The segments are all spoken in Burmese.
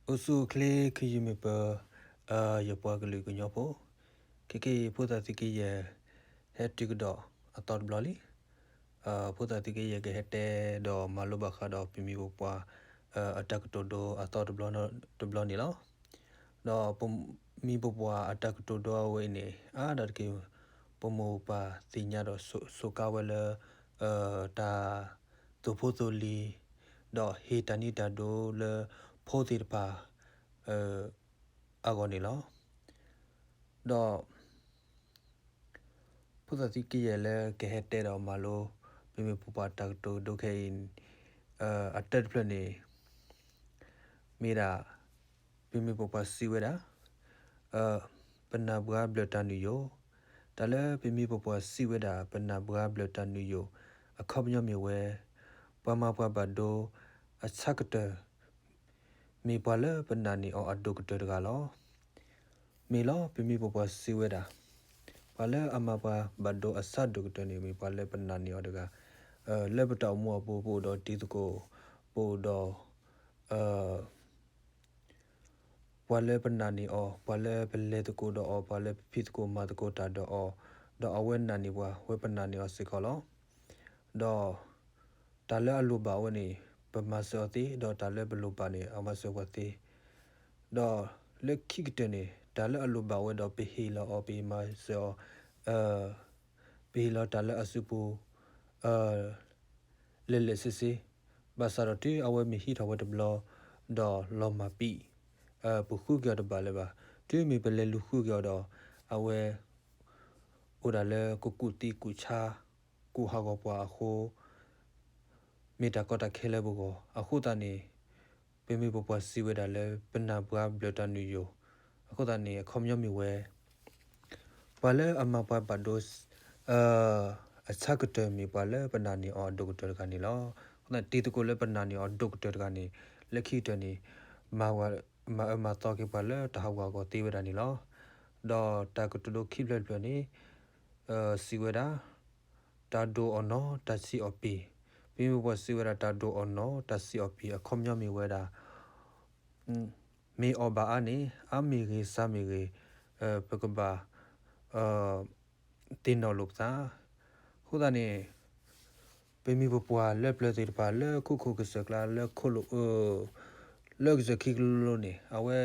Usu kle kiyumipa yapwa glu kunyopo. Kiki puta tiki ye hetigdo atot bloli. Puta tiki ye hete do malubaka do pimi upwa attack todo atot bloni lo. Do pum mi bupwa attack todo awene. Dat ki pomo pa tinya do sokawele ta topotoli do hitanita do le potir pa agoni lo do puta tiki yele ke hete do malo pimi pupa tak to do ke atat plane mira pimi pupa siweda penabra bletan yo tale pimi pupa siweda penabra bletan yo akobnyo miwe pama pa bado achakte mi pala penani o adokte galo milo pimi pupa siweda pala amapa bado asadokte ni mi pala penani o daga lebata mo po do tituko po do pala penani o pala pele tuko do o pala pitko matko ta do o do awen nani wa we penani o sikolo do tale aluba wani pemasoti do tale belupa ni amaswati do le kikitene tale aluba we do pihila o pi ma so pihila tale asupu lele sisi basarati awe mi hita wa de blo do loma pi puku gyo de baleba tu mi bele luku gyo do awe udale kukuti kucha ku hago pa ho mita kota khele bugo akutani pemi popwa siweda le pena bra blota new yo akutani khomyo mi we pale amapa bados achakte mi pale penani o doctor kani lo na tituko le penani o doctor kani lekhi tani ma to ke pale tahawa ko tiweda ni lo do takuto khible plani siweda ta do ono ta si opi pimi popwa siweda ta do ono ta si opi akhomyo mi weda mi oba ani amiri samiri pekba tino lukta hudani pemi popwa le plate pa le kuku ksakla le kholo le gzakilo ni awe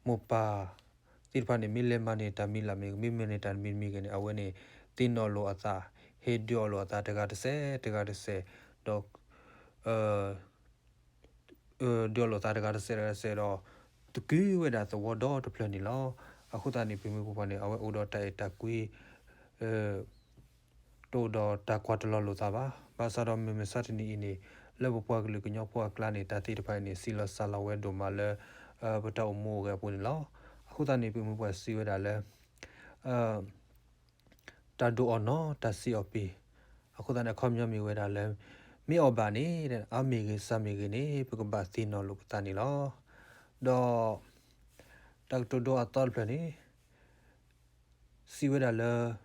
mopa tirpa ni mile mani ta mila mi minute mi gene awe ni tino lo ata he dio lo ata daga de do dio lo ta daga de se do tuki we da to do to plan ni lo akutani pemi popwa ni awe odo ta ta kui to do ta kwatlo lo ta ba sa do me satni ini le popwa glu kunyo pwa klani ta ti pa ni sila sala we do ma le bata mo ga pun lo akutani pemi popwa si we da le ta do ono ta si opi akutani khomyo mi we da le mi oba ni de ami ge sami ge ni pekba tino lo ta ni lo do tak to do atol plan ni si we da le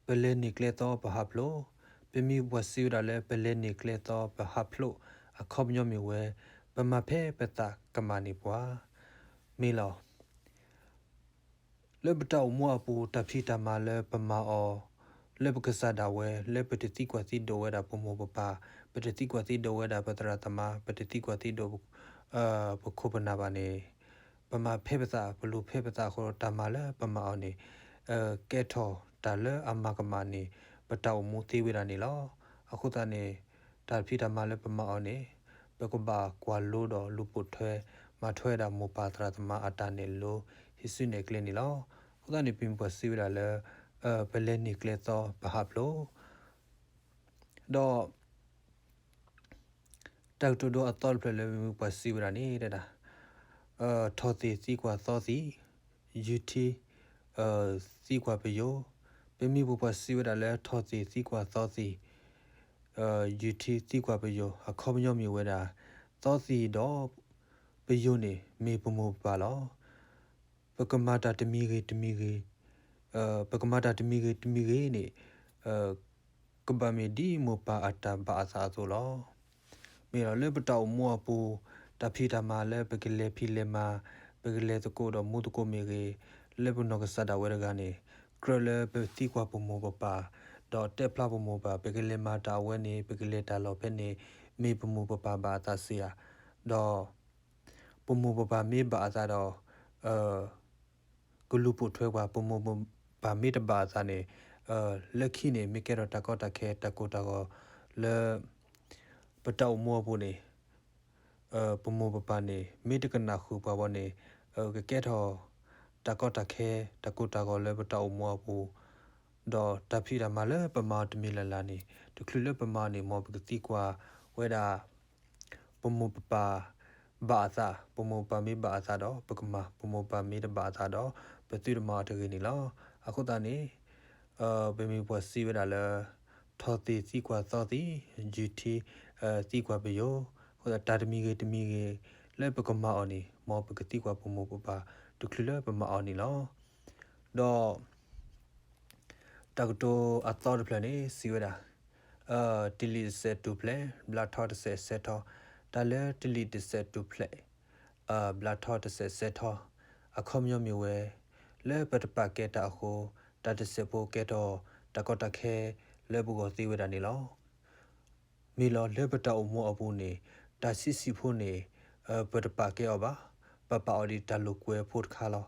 pele nikle to pahaplo pemi wasi da le pele nikle to pahaplo akhomyo mi we pama phe peta kamani pwa mi lo le bata mo apu ta phita ma le pama o le bkasa da we le petiti kwa ti do we da pomo papa petiti kwa ti do we da patra tama petiti kwa ti do pkhobana ba ne pama phe peta blu phe peta ko ta ma le pama o ne ke tho ta le amakama ni bata mo ti we da ni lo akhuta ne ta phita ma le pama o ne pekba kwa lo do lu pu thwe ma thwe da mo pa tra tama ata ne lo hisu ne kle ni lo khuda ni pim pa si we da le pele ni kle to pahaplo do tak to do atol pele pa si we da ni da thoti si kwa thosi ut si kwa pe yo pemi bu pa si we da le thoti si kwa thosi ut si kwa pe yo akhomyo mi we da thosi do pe yo ne me pomo pa lo pakamata temi ge pakamata temi ge ne kaba me di mo pa ata ba sa so lo me lo le bata mo pu ตาพี่ตามาเลปกเลพี่เลมาปกเลตะโกดมูตะโกเมเกเลปนกษดาเวรกานีกรเลปติกว่าปโมปปาดอเตพลาปโมปาปกเลมาตาเวนีปกเลตาลอเพนีมีปโมปปาบาตาเสียดอปโมปปามีบาตาดอกลุปุถวยว่าปโมปามีตบาตานีเลขีนีมีแกรตะกอตะแคตะโกตะกอเลปตาวมัวปุนีปโมปปานีมีตกนาคูปาวนีกแกทอตะกอตะแคตะโกตะกอเลปตาวมัวปูดอตาพี่ดามาเลปมาตมีลลานีตคลุเลปมานีมอปกติกว่าเวดาปโมปปาบาซาปโมปามีบาซาดอปกมาปโมปามีดบาซาดอปติรมาตกินีลอအခုတနေပမီပွားစီဝဒါလထောတိစီကွာသောတိ GT စီကွာပယောဟိုတာတမီကေတမီကေလဲပကမအော်နီမောပကတိကွာပမောပပါဒုခလလဲပမအော်နီလောတော့တကတိုအတော်ပလနေစီဝဒါတီလီဆက်တူပလဲဘလာထော့ဆက်ထောဒါလဲတီလီဆက်တူပလဲဘလာထော့ဆက်ထောအခုမျိုးမျိုးဝဲလဲပတပကဲတာဟိုတတစပိုကဲတော့တကောတခဲလဲဘူကိုသိဝဒနေလောမီလောလဲပတောက်မောအပူနေတာစီစီဖို့နေပတပကဲပါပပအော်ဒီတလူကွဲဖို့ခါလော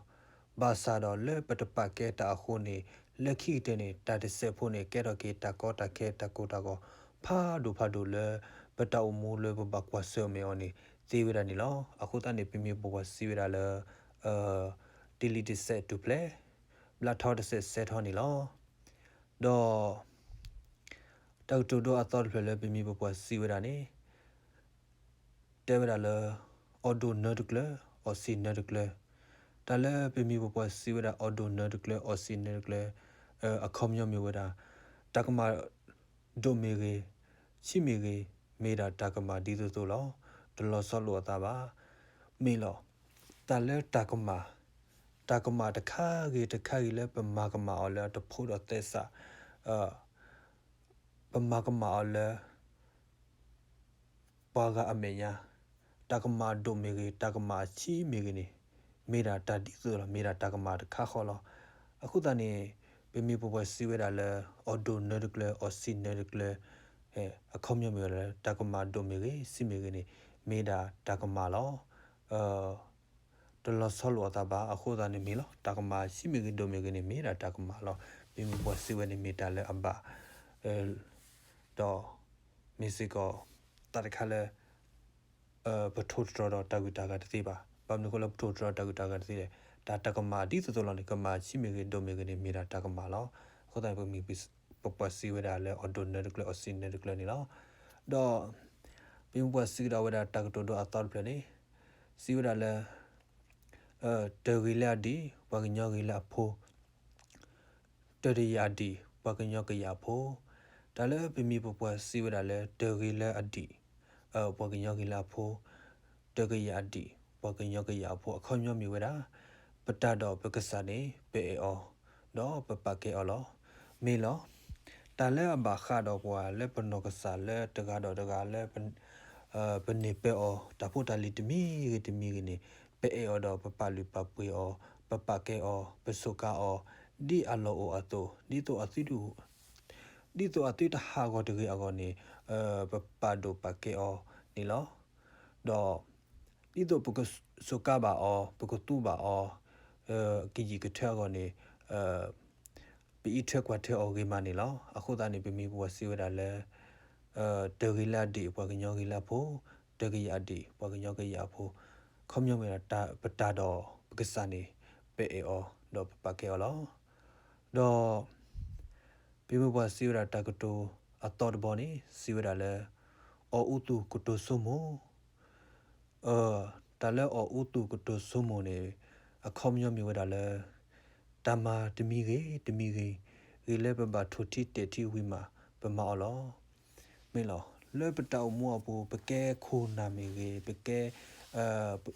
ဘာသာတော့လဲပတပကဲတာခုနေလက်ခိတဲ့နေတတစဖို့နေကဲတော့ကေတကောတခဲတကောတကောဖာဒူလဲပတောက်မိုးလဲပပကွာဆမေအော်နေသိဝဒနေလောအခုတနေပြပြပေါ်စီဝဒလဲdelete set to play bla thought set on ni lo do tau to do a thought play le bi mi bo si we da ni te we da le auto nerdcle or si nerdcle da le bi mi bo si we da auto nerdcle or si nerdcle a khom yo mi we da takma do me ge chi me ge me da takma di so lo de lo so lo ta ba me lo da le takmaตากมาตะคากีและปมากมาเอาแล้วตะพูดเอาเตสะปมากมาเอาแล้วปากาอเมญาตากมาโดเมกีตากมาชีเมกีนี่เมดาตาดิโซละเมดาตากมาตะคาขอลอအခုတနေပမီပပစီဝဲတာလဲအော်ဒိုနရကလဲအော်စီနရကလဲအခုံမြမြလဲတကမာဒိုမေကြီးစီမေကြီးနေမေဒါတကမာလောတလဆောလောတာဘာအခုတနေမီလောတကမာစီမေကြီးဒိုမေကြီးနေမေဒါတကမာလောပမီပစီဝဲနေမေတာလဲအဘတော့မီစီကိုတရခလဲပထိုးတော်တကူတာကတသိပါပမနကိုလပထိုးတော်တကူတာကတသိတယ်ဒါတကမာဒီဆိုတော့လေကမာစီမေကြီးဒိုမေကြီးနေမေဒါတကမာလောခုတိုင်ပမီပပစီဝဲတာလဲအော်ဒိုနရကလဲအော်စီနရကလဲနေလောတော့ပမီပစီကဝဲတာတကတိုတော့အတော်ပြနေစီဝဲတာလဲတေဂီလာဒီဝကညောဂီလာဖိုတရိယာဒီဝကညောကရဖိုဒါလဲပမီပပစီဝဲတာလဲတေဂီလာအဒီဝကညောဂီလာဖိုတဂီယာဒီဝကညောကရဖိုအခေါ်ညောမြဝဲတာပတတော်ပကစနေပေအောတော့ပပကေအောလောမေလောတာလဲဘာခါတော့ပွာလဲပနောကစလဲတကားတော့တကားလဲပနေပေအောတဖို့တလီတမီနေပေအောတော့ပပလူပပွေအောပပကေအောပစုကာအောဒီအလောအတိုဒီတော့အတိတူဒီတော့အတိတဟာကောတကေအကောနေပပဒိုပကေအောနီလောတော့ဒီတော့ပကစုကာဘာအောပကတူဘာအောကီကြီးကထဲကောနေပီထက်ကွာထဲအောဂေမနေလောအခုတနေပမီဘဝစီဝဒါလဲတေဂီလာဒီဘဝကညောဂီလာဖိုတေဂီယာဒီဘဝကညောဂီယာဖိုခေါမျောမေတာပတာတော့ပကစနေပေအောတော့ပကေအောလောတော့ပမီဘဝစီဝဒါတကတိုအတော်တဘောနေစီဝဒါလဲအောဥတုကတိုဆုမိုတလဲအောဥတုကတိုဆုမိုနေအခေါမျောမေဝဒါလဲတမာတမီရေလဲပပထိုတီတေတီဝီမာပမောလောမေလောလဲပတောက်မောဘူပကဲခိုနာမီရေပကဲ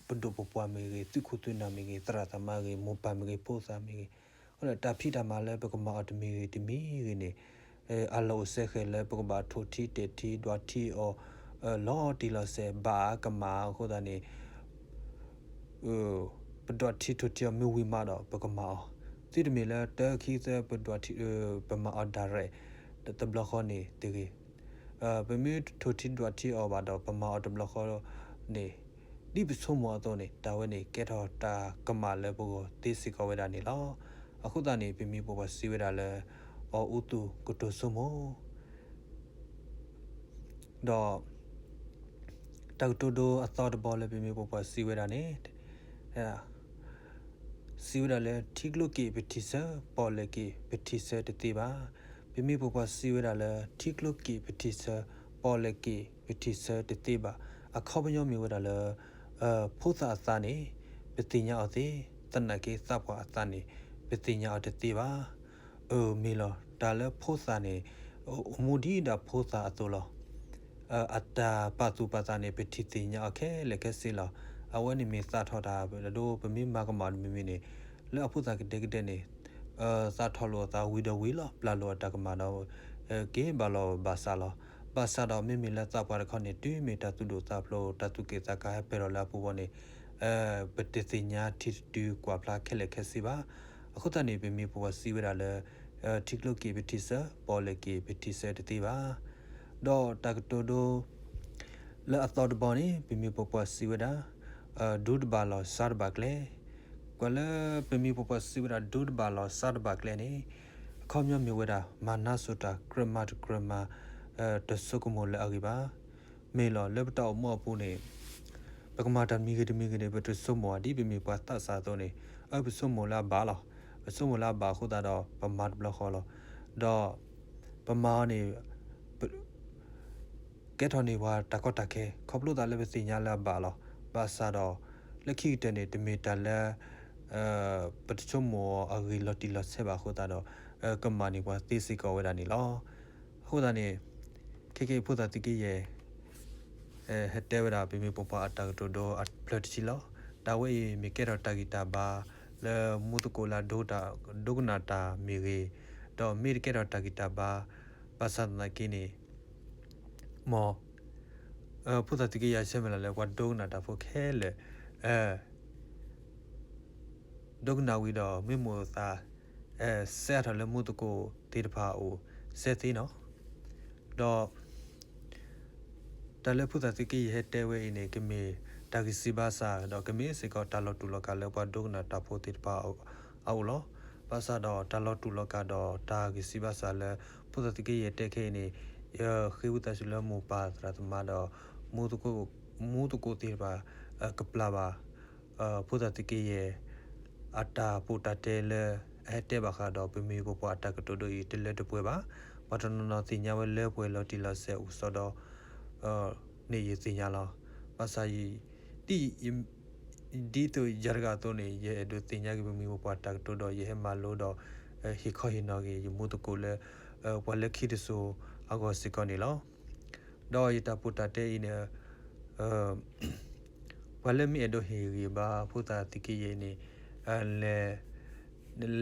ပဒုပပွားမီရေတိခုသွနာမီရေတရသမရေမောပမီရေပိုစာမီရေဟောတာဖိတာမလဲပကမောတမီရေနေအလောဆက်ခဲလဲပကဘာထိုတီတေတီဒွာတီအော law ti lo se ba kama ko da ni bedwa ti to ti mi wi ma do ba kama ti de me la ta khi se bedwa ti ba ma order the block on ni ti ki ba mi to ti dwa ti o ba do ba ma the block ni di bi so mo to ni ta we ni ke tho ta kama le bo ti si ko we da ni loအခုတနေပြမိပေါ်ပါစီဝဲတာလဲအော်ဥတုကိုတိုဆုမောတော့တောက်တူတိုအသောတဘောလဲပြမိပေါ်ပါစီဝဲတာနေအဲစီဝဲတာလဲထိကလုကေပတိဆာပေါ်လေကေပတိဆာတတိပါပြမိပေါ်ပါစီဝဲတာလဲထိကလုကေပတိဆာပေါ်လေကေပတိဆာတတိပါအခေါပညောမြဝဲတာလဲဖို့သာအသာနေပတိညာအသေးတနကေသပ်ပွားအသာနေပတိညာတတိပါမီလောဒါလဲဖို့သာနေမူဒီဒါဖို့သာအတူလောအတာပတ်သူပတ်သာနေပတိတိညာခဲလက်ကစီလောအဝဲနေမီသထောတာတို့ပမိမကမမီနေလဲအဖို့သာကတဲ့တဲ့နေသထောလောသာဝီဒဝီလောပလာလောတကမနောကေဘလောဘာဆာလောဘာဆာတော့မိမိလက်သပွားရခနေတူမီတတူတို့သဖလိုတတူကေတကာဟပေရောလာပူဝနေပတိတိညာတီတူကွာပလာခဲလက်ခဲစီပါအခုတနေပြမိပေါ်စီဝရလဲတိကလုကေပတိဆာပေါ်လေကေပတိဆာတတိပါတော့တကတိုဒိုလဲအတော်ဘောနေပြမိပေါ်စီဝရဒုဒဘာလောဆာဘကလေကွာလဲပြမိပေါ်စီဝရဒုဒဘာလောဆာဘကလေနေခေါမြမြဝရမာနာဆိုတာဂရမတ်ဂရမာတဆုကမောလဲအကိပါမေလောလဲပတောက်မောပူနေပကမာတမီကတမီကနေပတဆုမောဒီပြမိပေါ်တဆာတော့နေအပဆုမောလာဘာလောစုံမလာဘာခုတာတော့ပမာတ်ဘလခေါ်လို့တော့ပမာနေကဲထော်နေဝါတကော့တခဲခေါပလို့တာလည်းပဲစညာလာဘာလို့ဘာသာတော့လက်ခိတနေတမီတလဲပတချုံမောအဂီလတီလဆေဘာခုတာတော့ကမ္မနီဝါသိစီကောဝဒနီလောခုတာနေခေဖုတာတိကရဲ့ဟက်တဲဝဒါပြမီပပအတာတိုဒိုအပလက်ချီလောတာဝဲမီကေရတာဂီတာဘာle mutukola dota dognata miri do mirkera tagita ba pasana kini mo putatiki ya semela le kwa dognata fo khele dogna wi do mimo sa set le mutuko tirpha o seti no do tale putatiki he tewe ine kemiတာဂီစီဘာစာတော့ကမင်းစေကတာလော်တူလော်ကလောပါဒုနာတာဖိုတိပါအောလောပါစာတော့တာလော်တူလော်ကတော့တာဂီစီဘာစာလဲပုဒတိကေရတက်ခဲနေခေဝတဆလမူပါသရသမတော့မူတကိုတိပါကပလာပါပုဒတိကေရအတာပူတတဲလဲအဲ့တဲ့ဘာခါတော့ပမီကိုပွားတကတိုဒိုတလဲတပွဲပါဘာတနနော်တင်ညာဝဲလဲပွဲလော်တီလဆဲဥစောတော့နေရတင်ညာလောပါစာကြီးဒီတိုဂျာဂါတိုနေရဲ့ဒုတင်ညာကမီမပွားတက်တိုတော့ရဲ့မာလို့တော့ဟီခေါဟီနော်ကြီးမူတကိုလဲဝလက်ခိတဆိုအကောစကောနေလောတော့ရတာပူတတဲနေဝလက်မီအဒိုဟီရီဘာဖူတာတိကီယေနေ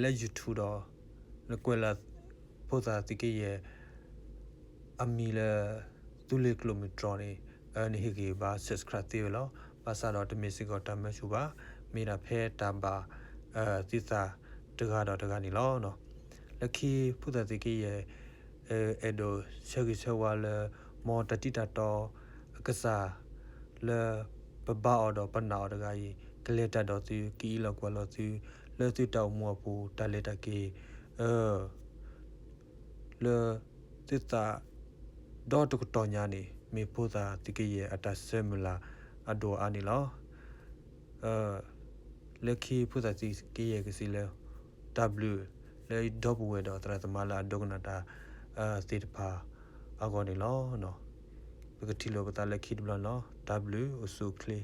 လဲယူထူတော့လကွယ်လာဖူတာတိကီယေအမီလဲ2 ကီလိုမီတာနေနေဟီကီဘာ subscribe တေလောပါစာတော့တမစ်စီကောတမရှူပါမိနာဖဲတမ်ပါတိစာတကတော့တကနေလောနော်လက်ခီဖုဒတိကီရဲ့အဲ့ဒိုရှဂီဆဝါလမောတတိတတော်ကစားလေပပအော်တော့ပနာအော်တကကြီးကလက်တတော်သူကီလောကွာလောသူလဲသူတောက်မောပူတလက်တကီလေတိစာဒေါ်တကတော်ညာနေမေဖုဒတိကီရဲ့အတဆဲမလာအဒိုအာနီလောလက်ခီဖုဒတိကီရဲ့ကစီလဲ W လေဒဘဝဲတော့တရသမလာဒုကနာတာစေတဖာအကောနေလောနော်ပကတိလောကတလက်ခီဒဘလော W အဆုခလီ